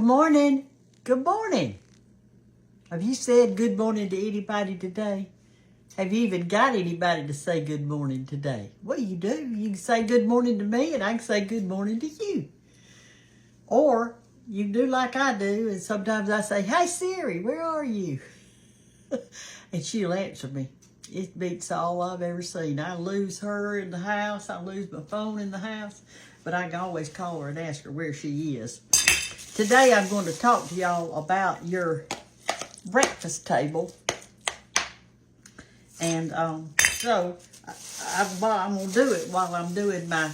morning. Good morning. Have you said good morning to anybody today? Have you even got anybody to say good morning today? What do? You can say good morning to me and I can say good morning to you. Or you do like I do, and sometimes I say, hey Siri, where are you? And she'll answer me. It beats all I've ever seen. I lose her in the house. I lose my phone in the house. But I can always call her and ask her where she is. Today I'm going to talk to y'all about your breakfast table. And so I'm going to do it while I'm doing my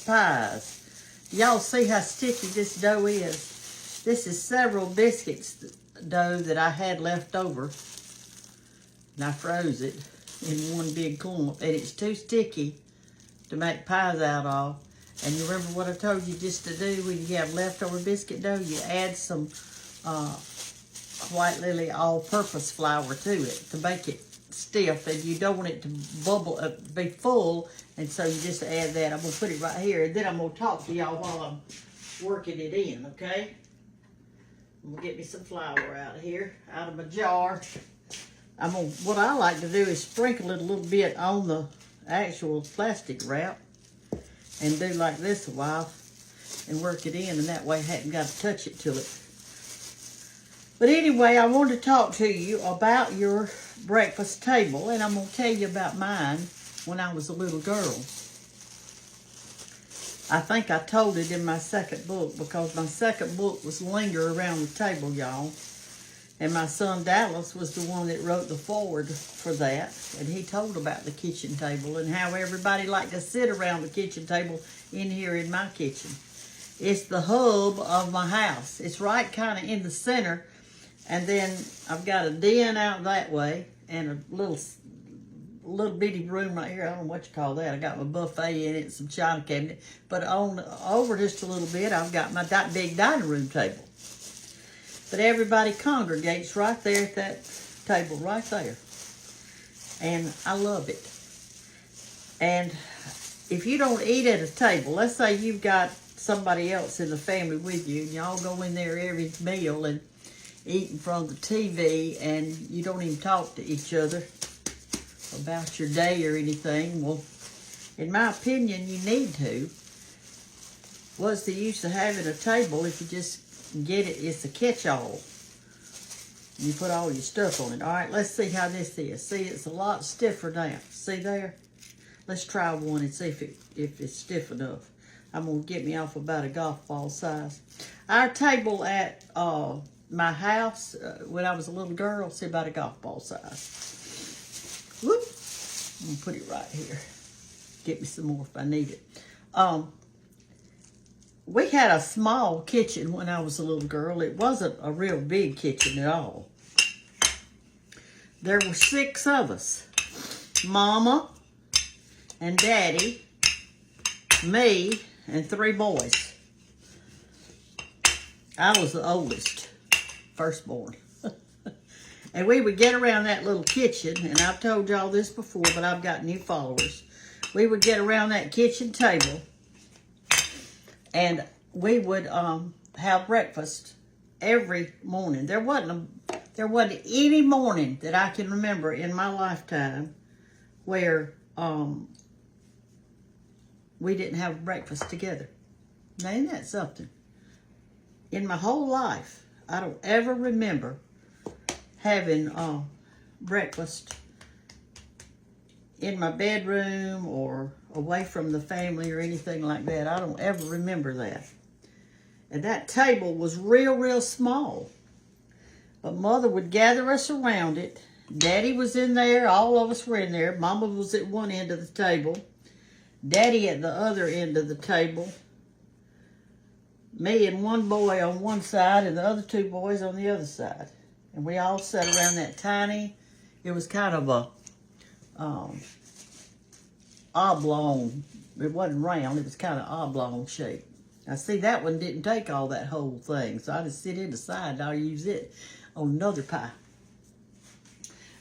pies. Y'all see how sticky this dough is? This is several biscuits dough that I had left over. And I froze it in one big clump. And it's too sticky to make pies out of. And you remember what I told you just to do when you have leftover biscuit dough? You add some white lily all-purpose flour to it to make it stiff. And you don't want it to bubble, be full. And so you just add that. I'm going to put it right here. And then I'm going to talk to y'all while I'm working it in, okay? I'm going to get me some flour out of here, out of my jar. What I like to do is sprinkle it a little bit on the actual plastic wrap and do like this a while and work it in, and that way I haven't got to touch it till it. But anyway, I want to talk to you about your breakfast table, and I'm going to tell you about mine when I was a little girl. I think I told it in my second book, because my second book was Linger Around the Table, y'all. And my son Dallas was the one that wrote the foreword for that. And he told about the kitchen table and how everybody liked to sit around the kitchen table in here in my kitchen. It's the hub of my house. It's right kind of in the center. And then I've got a den out that way and a little bitty room right here. I don't know what you call that. I got my buffet in it, some china cabinet. But over just a little bit, I've got my big dining room table. But everybody congregates right there at that table, right there. And I love it. And if you don't eat at a table, let's say you've got somebody else in the family with you, and y'all go in there every meal and eat in front of the TV, and you don't even talk to each other about your day or anything. Well, in my opinion, you need to. What's the use of having a table if you just get it? It's a catch-all. You put all your stuff on it. All right, let's see how this is. See, it's a lot stiffer now. See there? Let's try one and see if it's stiff enough. I'm going to get me off about a golf ball size. Our table at my house when I was a little girl, see, about a golf ball size. Whoop. I'm going to put it right here. Get me some more if I need it. We had a small kitchen when I was a little girl. It wasn't a real big kitchen at all. There were 6 of us. Mama and Daddy, me, and 3 boys. I was the oldest, firstborn. And we would get around that little kitchen, and I've told y'all this before, but I've got new followers. We would get around that kitchen table, and we would have breakfast every morning. There wasn't any morning that I can remember in my lifetime where we didn't have breakfast together. Now, isn't that something? In my whole life, I don't ever remember having breakfast in my bedroom or away from the family or anything like that. I don't ever remember that. And that table was real, real small. But Mother would gather us around it. Daddy was in there. All of us were in there. Mama was at one end of the table. Daddy at the other end of the table. Me and one boy on one side and the other 2 boys on the other side. And we all sat around that tiny, it was kind of a oblong. It wasn't round, it was kind of oblong shape. Now see, that one didn't take all that whole thing, so I just sit in the side and I'll use it on another pie.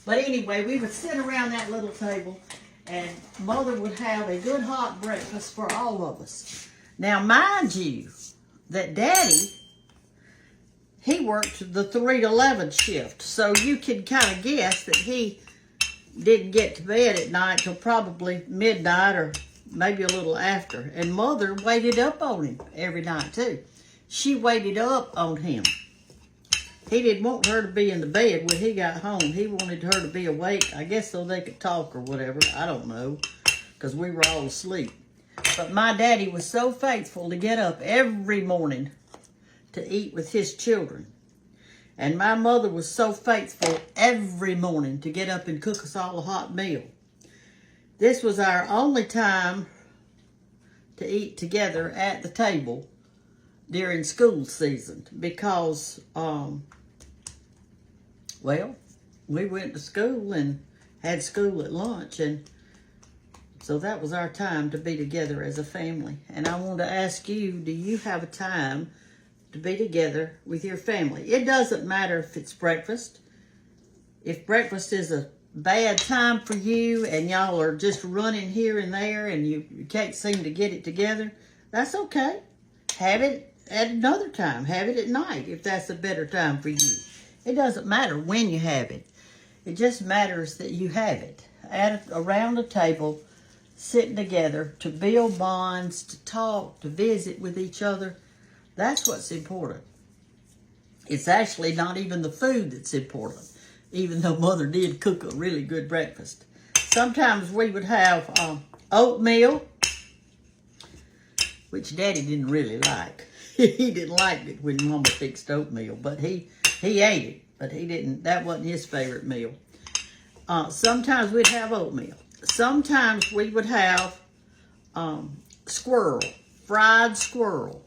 But anyway, we would sit around that little table and Mother would have a good hot breakfast for all of us. Now mind you, that Daddy he worked the 3 to 11 shift. So you can kind of guess that he didn't get to bed at night till probably midnight or maybe a little after. And Mother waited up on him every night too. She waited up on him. He didn't want her to be in the bed when he got home. He wanted her to be awake, I guess so they could talk or whatever. I don't know, because we were all asleep. But my daddy was so faithful to get up every morning to eat with his children. And my mother was so faithful every morning to get up and cook us all a hot meal. This was our only time to eat together at the table during school season because, well, we went to school and had school at lunch, and so that was our time to be together as a family. And I want to ask you, do you have a time to be together with your family? It doesn't matter if it's breakfast. If breakfast is a bad time for you and y'all are just running here and there and you can't seem to get it together, that's okay. Have it at another time. Have it at night if that's a better time for you. It doesn't matter when you have it. It just matters that you have it around the table, sitting together to build bonds, to talk, to visit with each other. That's what's important. It's actually not even the food that's important, even though Mother did cook a really good breakfast. Sometimes we would have oatmeal, which Daddy didn't really like. He didn't like it when Mama fixed oatmeal, but he ate it, but he didn't. That wasn't his favorite meal. Sometimes we'd have oatmeal. Sometimes we would have fried squirrel,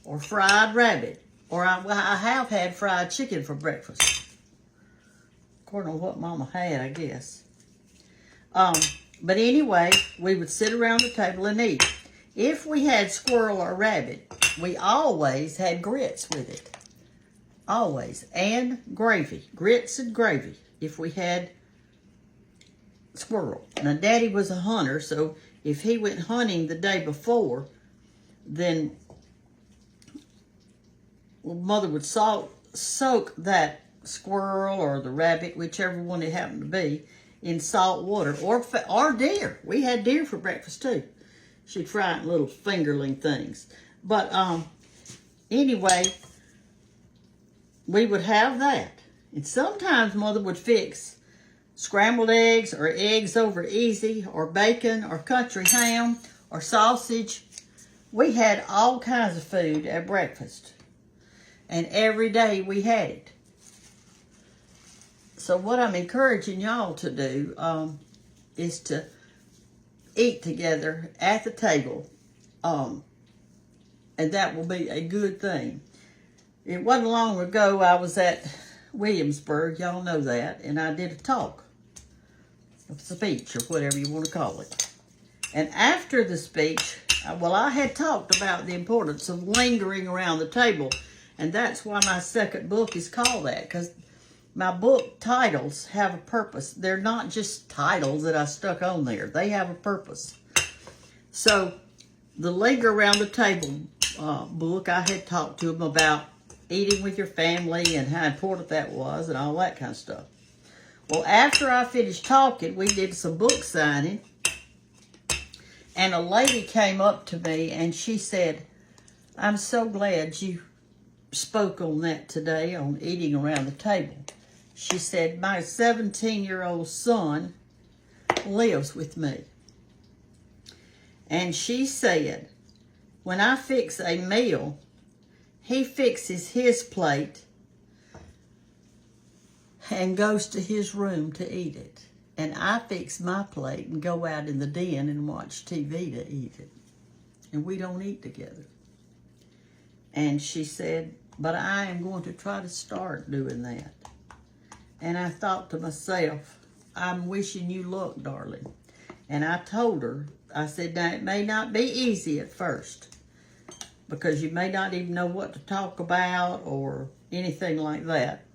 or fried rabbit, or I have had fried chicken for breakfast. According to what Mama had, I guess. But anyway, we would sit around the table and eat. If we had squirrel or rabbit, we always had grits with it. Always. And gravy. Grits and gravy if we had squirrel. Now, Daddy was a hunter, so if he went hunting the day before, then Mother would soak that squirrel or the rabbit, whichever one it happened to be, in salt water, or deer. We had deer for breakfast too. She'd fry it in little fingerling things. But anyway, we would have that. And sometimes Mother would fix scrambled eggs or eggs over easy or bacon or country ham or sausage. We had all kinds of food at breakfast. And every day we had it. So what I'm encouraging y'all to do is to eat together at the table. And that will be a good thing. It wasn't long ago I was at Williamsburg, y'all know that, and I did a talk, a speech, or whatever you want to call it. And after the speech, I had talked about the importance of lingering around the table, and that's why my second book is called that, because my book titles have a purpose. They're not just titles that I stuck on there. They have a purpose. So the Linger Around the Table book, I had talked to them about eating with your family and how important that was and all that kind of stuff. Well, after I finished talking, we did some book signing, and a lady came up to me and she said, "I'm so glad you spoke on that today, on eating around the table." She said, "My 17-year-old son lives with me. And she said, when I fix a meal, he fixes his plate and goes to his room to eat it. And I fix my plate and go out in the den and watch TV to eat it. And we don't eat together." And she said, "But I am going to try to start doing that." And I thought to myself, I'm wishing you luck, darling. And I told her, I said, now it may not be easy at first, because you may not even know what to talk about or anything like that.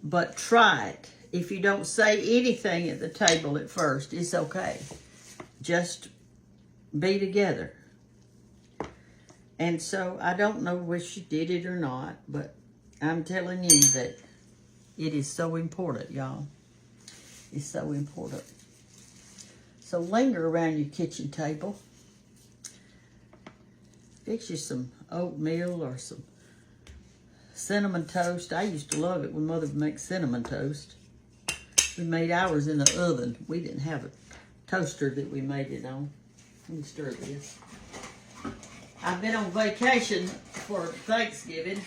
But try it. If you don't say anything at the table at first, it's okay. Just be together. And so I don't know if she did it or not, but I'm telling you that it is so important, y'all. It's so important. So linger around your kitchen table. Fix you some oatmeal or some cinnamon toast. I used to love it when Mother would make cinnamon toast. We made ours in the oven. We didn't have a toaster that we made it on. Let me stir this. I've been on vacation for Thanksgiving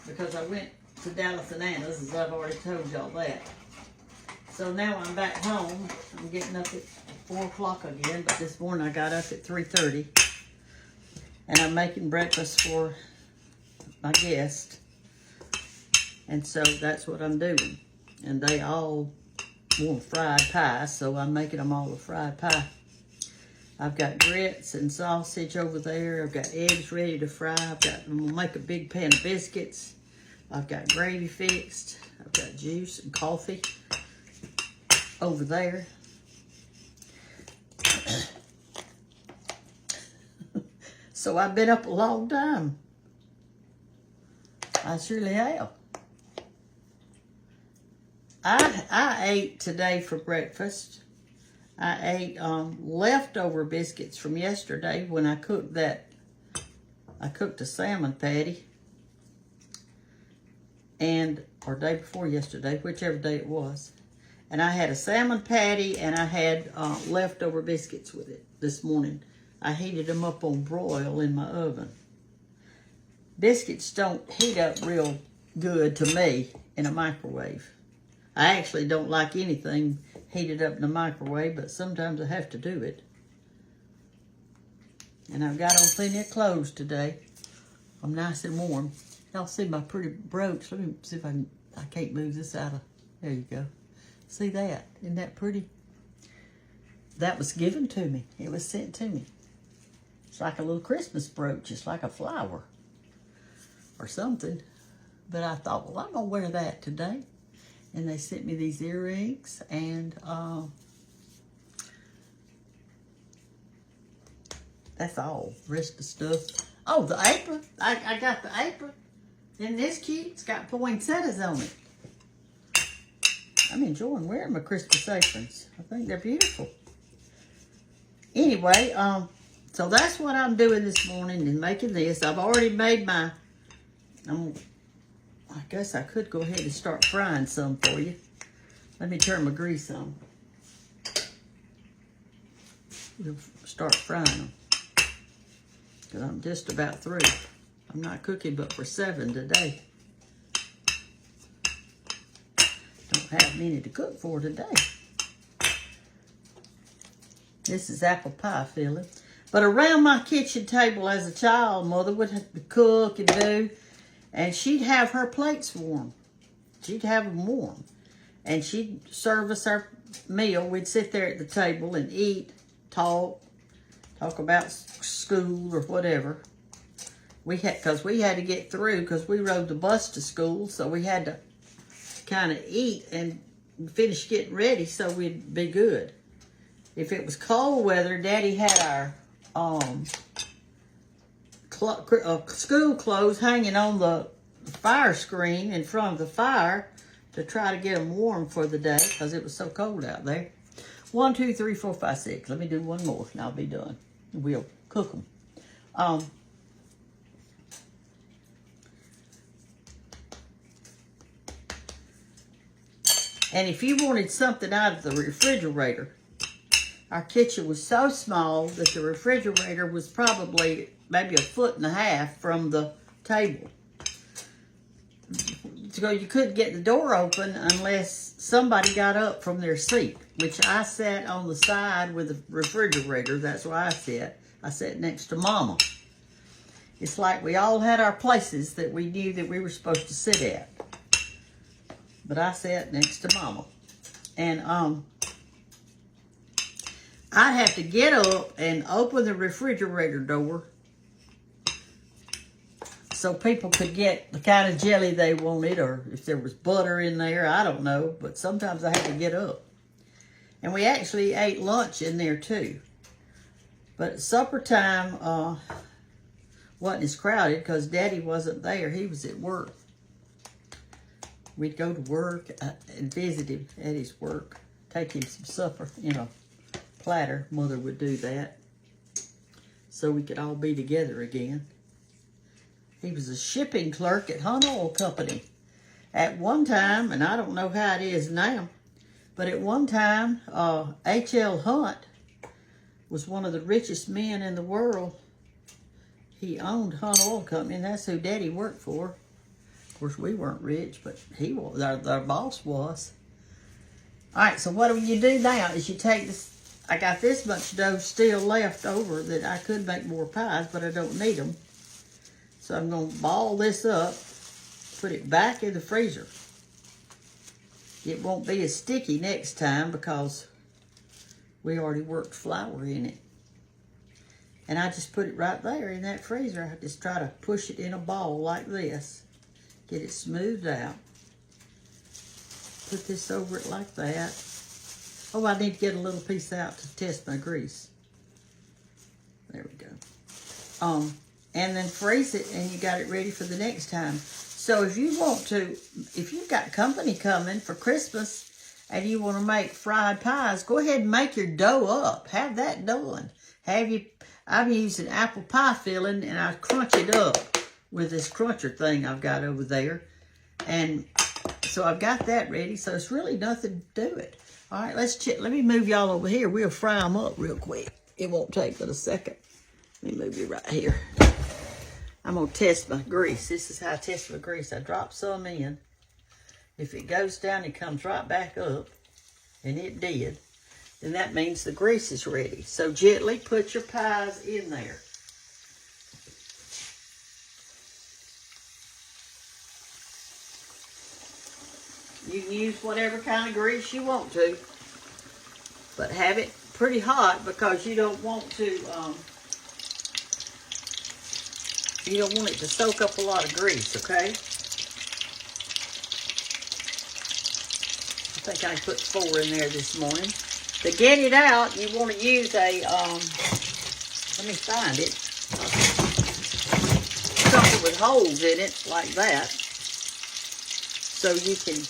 because I went to Dallas and Anna's, as I've already told y'all that. So now I'm back home. I'm getting up at 4 o'clock again, but this morning I got up at 3:30. And I'm making breakfast for my guest. And so that's what I'm doing. And they all want fried pie, so I'm making them all a fried pie. I've got grits and sausage over there. I've got eggs ready to fry. I'm gonna make a big pan of biscuits. I've got gravy fixed. I've got juice and coffee over there. So I've been up a long time. I surely have. I ate today for breakfast. I ate leftover biscuits from yesterday when I cooked that. I cooked a salmon patty. Or day before yesterday, whichever day it was. And I had a salmon patty and I had leftover biscuits with it this morning. I heated them up on broil in my oven. Biscuits don't heat up real good to me in a microwave. I actually don't like anything heated up in the microwave, but sometimes I have to do it. And I've got on plenty of clothes today. I'm nice and warm. Y'all see my pretty brooch. Let me see if I can't move this out of, there you go. See that? Isn't that pretty? That was given to me. It was sent to me. It's like a little Christmas brooch. It's like a flower or something. But I thought, well, I'm going to wear that today. And they sent me these earrings and that's all. The rest of the stuff. Oh, the apron. I got the apron. Isn't this cute? It's got poinsettias on it. I'm enjoying wearing my Christmas aprons. I think they're beautiful. Anyway, so that's what I'm doing this morning and making this. I've already made my, I guess I could go ahead and start frying some for you. Let me turn my grease on. We'll start frying them. Because I'm just about through. I'm not cooking but for 7 today. Don't have many to cook for today. This is apple pie filling. But around my kitchen table as a child, Mother would have to cook and do. And she'd have her plates warm. She'd have them warm. And she'd serve us our meal. We'd sit there at the table and eat, talk about school or whatever. Because we had to get through because we rode the bus to school. So we had to kind of eat and finish getting ready so we'd be good. If it was cold weather, Daddy had our school clothes hanging on the fire screen in front of the fire to try to get them warm for the day because it was so cold out there. 1, 2, 3, 4, 5, 6. Let me do one more and I'll be done. We'll cook them. And if you wanted something out of the refrigerator, our kitchen was so small that the refrigerator was probably maybe 1.5 feet from the table. So you couldn't get the door open unless somebody got up from their seat, which I sat on the side with the refrigerator. That's where I sat. I sat next to Mama. It's like we all had our places that we knew that we were supposed to sit at. But I sat next to Mama. And I'd have to get up and open the refrigerator door so people could get the kind of jelly they wanted, or if there was butter in there, I don't know. But sometimes I had to get up. And we actually ate lunch in there too. But at supper time, wasn't as crowded because Daddy wasn't there. He was at work. We'd go to work and visit him at his work. Take him some supper in a platter. Mother would do that so we could all be together again. He was a shipping clerk at Hunt Oil Company. At one time, and I don't know how it is now, but at one time, H.L. Hunt was one of the richest men in the world. He owned Hunt Oil Company, and that's who Daddy worked for. Of course, we weren't rich, but he was. Our boss was. All right, so what do you do now is you take this. I got this much dough still left over that I could make more pies, but I don't need them. So I'm going to ball this up, put it back in the freezer. It won't be as sticky next time because we already worked flour in it. And I just put it right there in that freezer. I just try to push it in a ball like this. Get it smoothed out. Put this over it like that. Oh, I need to get a little piece out to test my grease. There we go. And then freeze it, and you got it ready for the next time. So if you want to, if you've got company coming for Christmas and you want to make fried pies, go ahead and make your dough up. Have that done. I'm using apple pie filling, and I crunch it up with this cruncher thing I've got over there. And so I've got that ready, so it's really nothing to do it. All right, let me move y'all over here. We'll fry them up real quick. It won't take but a second. Let me move you right here. I'm going to test my grease. This is how I test my grease. I drop some in. If it goes down, it comes right back up, and it did, then that means the grease is ready. So gently put your pies in there. You can use whatever kind of grease you want to, but have it pretty hot because you don't want to, you don't want it to soak up a lot of grease, okay? I think I put 4 in there this morning. To get it out, you want to use a, let me find it, something with holes in it, like that, so you can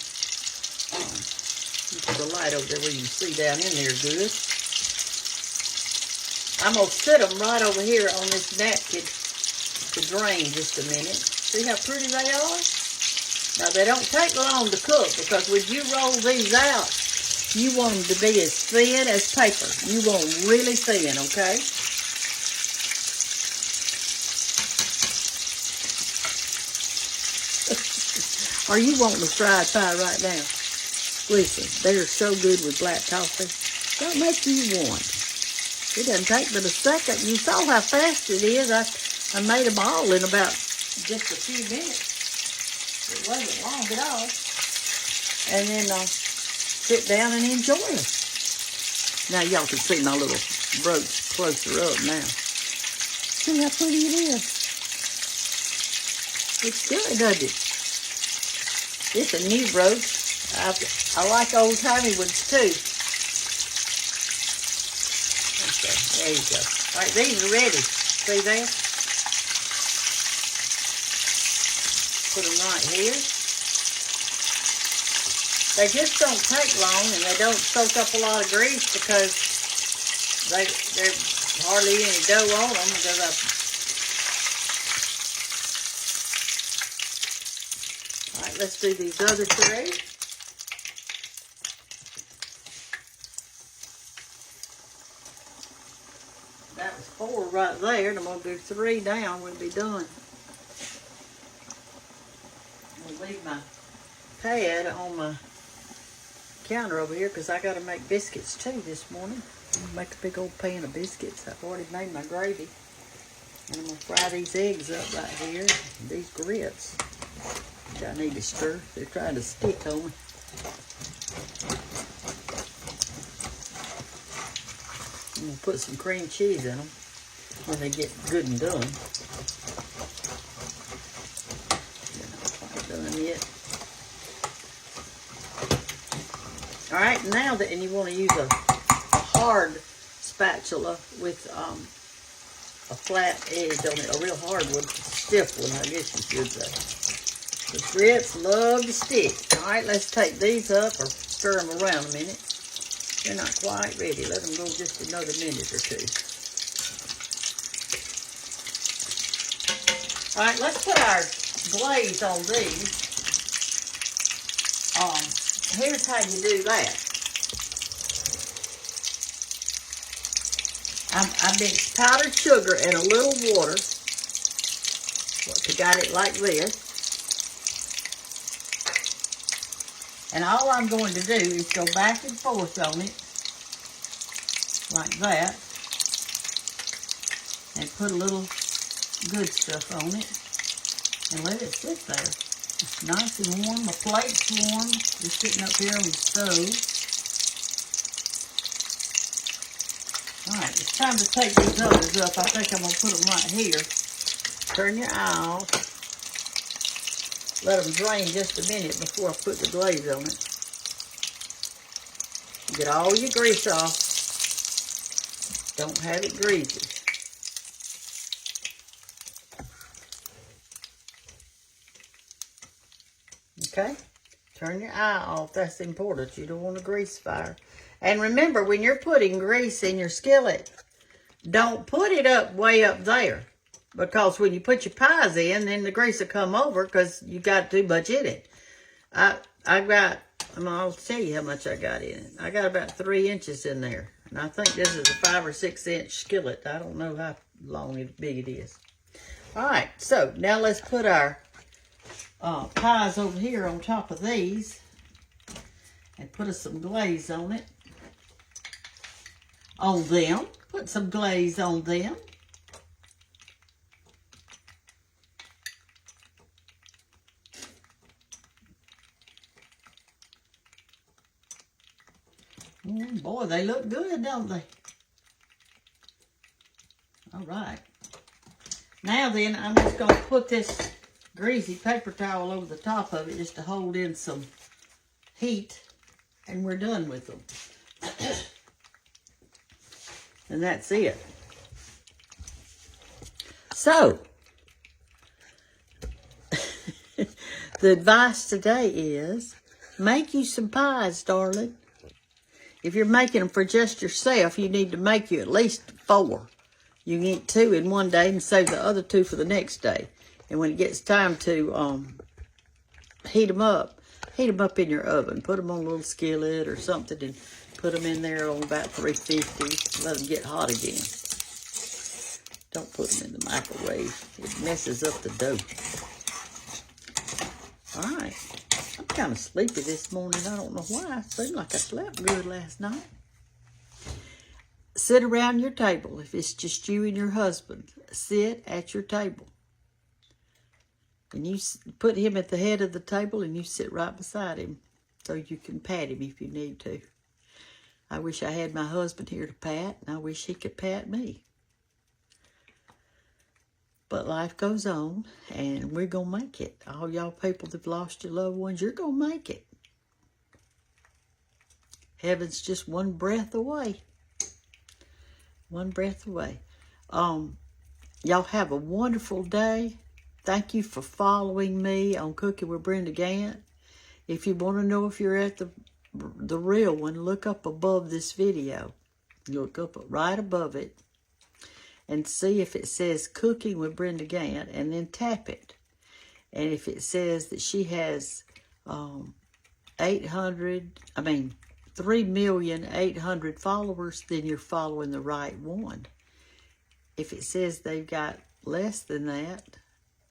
put the light over there where you can see down in there good. I'm going to sit them right over here on this napkin to drain just a minute. See how pretty they are? Now, they don't take long to cook because when you roll these out, you want them to be as thin as paper. You want them really thin, okay? Or you want the fried pie right now? Listen, they're so good with black coffee. Don't make you want. It doesn't take but a second. You saw how fast it is. I made them all in about just a few minutes. It wasn't long at all. And then sit down and enjoy it. Now y'all can see my little brooch closer up now. See how pretty it is. It's good, doesn't it? It's a new brooch. I like old-timey ones too. Okay, there you go. All right, these are ready. See there? Put them right here. They just don't take long, and they don't soak up a lot of grease because there's hardly any dough on them. All right, let's do these other 3. That was 4 right there, and I'm going to do 3 down. We'll be done. I'll leave my pad on my counter over here because I got to make biscuits too this morning. I'm going to make a big old pan of biscuits. I've already made my gravy. And I'm going to fry these eggs up right here. These grits, which I need to stir. They're trying to stick on me. I'm going to put some cream cheese in them when they get good and done. Not done yet. All right, now that, and you want to use a hard spatula with a flat edge on it, a real hard one, stiff one, I guess you should say. The grits love to stick. All right, let's take these up or stir them around a minute. They're not quite ready. Let them go just another minute or two. All right, let's put our glaze on these. Here's how you do that. I mixed powdered sugar and a little water. Well, you got it like this. And all I'm going to do is go back and forth on it, like that, and put a little good stuff on it, and let it sit there. It's nice and warm. My plate's warm. Just sitting up here on the stove. Alright, it's time to take these others up. I think I'm going to put them right here. Turn your eye off. Let them drain just a minute before I put the glaze on it. Get all your grease off. Don't have it greasy. Okay? Turn your eye off. That's important. You don't want a grease fire. And remember, when you're putting grease in your skillet, don't put it up way up there. Because when you put your pies in, then the grease will come over because you got too much in it. I'll tell you how much I got in it. I got about 3 inches in there. And I think this is a 5 or 6 inch skillet. I don't know how big it is. All right, so now let's put our pies over here on top of these. And put us some glaze on it. On them. Put some glaze on them. Boy, they look good, don't they? All right. Now then, I'm just going to put this greasy paper towel over the top of it just to hold in some heat, and we're done with them. And that's it. So, the advice today is, make you some pies, darling. If you're making them for just yourself, you need to make you at least 4. You can eat 2 in one day and save the other 2 for the next day. And when it gets time to heat them up in your oven. Put them on a little skillet or something and put them in there on about 350. Let them get hot again. Don't put them in the microwave. It messes up the dough. All right. I'm kind of sleepy this morning. I don't know why. It seemed like I slept good last night. Sit around your table. If it's just you and your husband, sit at your table. And you put him at the head of the table and you sit right beside him so you can pat him if you need to. I wish I had my husband here to pat, and I wish he could pat me. But life goes on, and we're going to make it. All y'all people that have lost your loved ones, you're going to make it. Heaven's just one breath away. One breath away. Y'all have a wonderful day. Thank you for following me on Cooking with Brenda Gant. If you want to know if you're at the real one, look up above this video. Look up right above it. And see if it says Cooking with Brenda Gant, and then tap it. And if it says that she has 3,800,000 followers, then you're following the right one. If it says they've got less than that,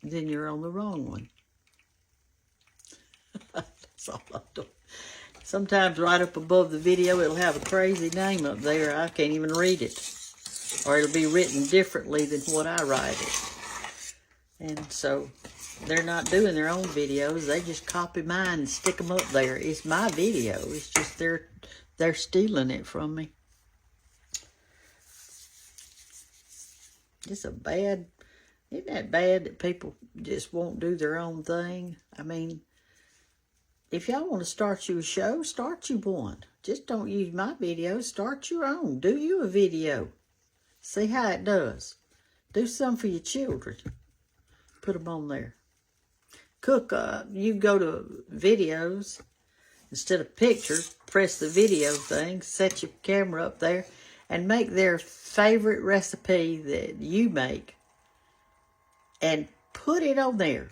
then you're on the wrong one. That's all I do. Sometimes right up above the video, it'll have a crazy name up there. I can't even read it. Or it'll be written differently than what I write it. And so they're not doing their own videos. They just copy mine and stick them up there. It's my video. It's just they're stealing it from me. Isn't that bad that people just won't do their own thing? I mean, if y'all want to start you a show, start you one. Just don't use my videos. Start your own. Do you a video. See how it does. Do some for your children. Put them on there. Cook, you go to videos. Instead of pictures, press the video thing, set your camera up there, and make their favorite recipe that you make. And put it on there.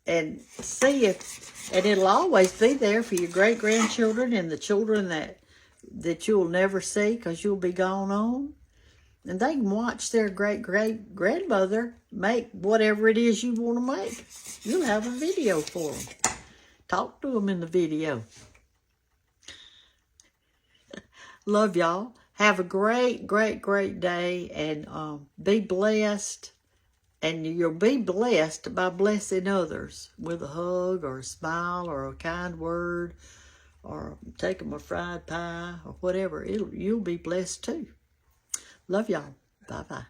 And see if, and it'll always be there for your great-grandchildren and the children that you'll never see because you'll be gone on. And they can watch their great-great-grandmother make whatever it is you want to make. You'll have a video for them. Talk to them in the video. Love y'all. Have a great, great, great day. And be blessed. And you'll be blessed by blessing others with a hug or a smile or a kind word or take them a fried pie or whatever. You'll be blessed too. Love y'all. Bye-bye.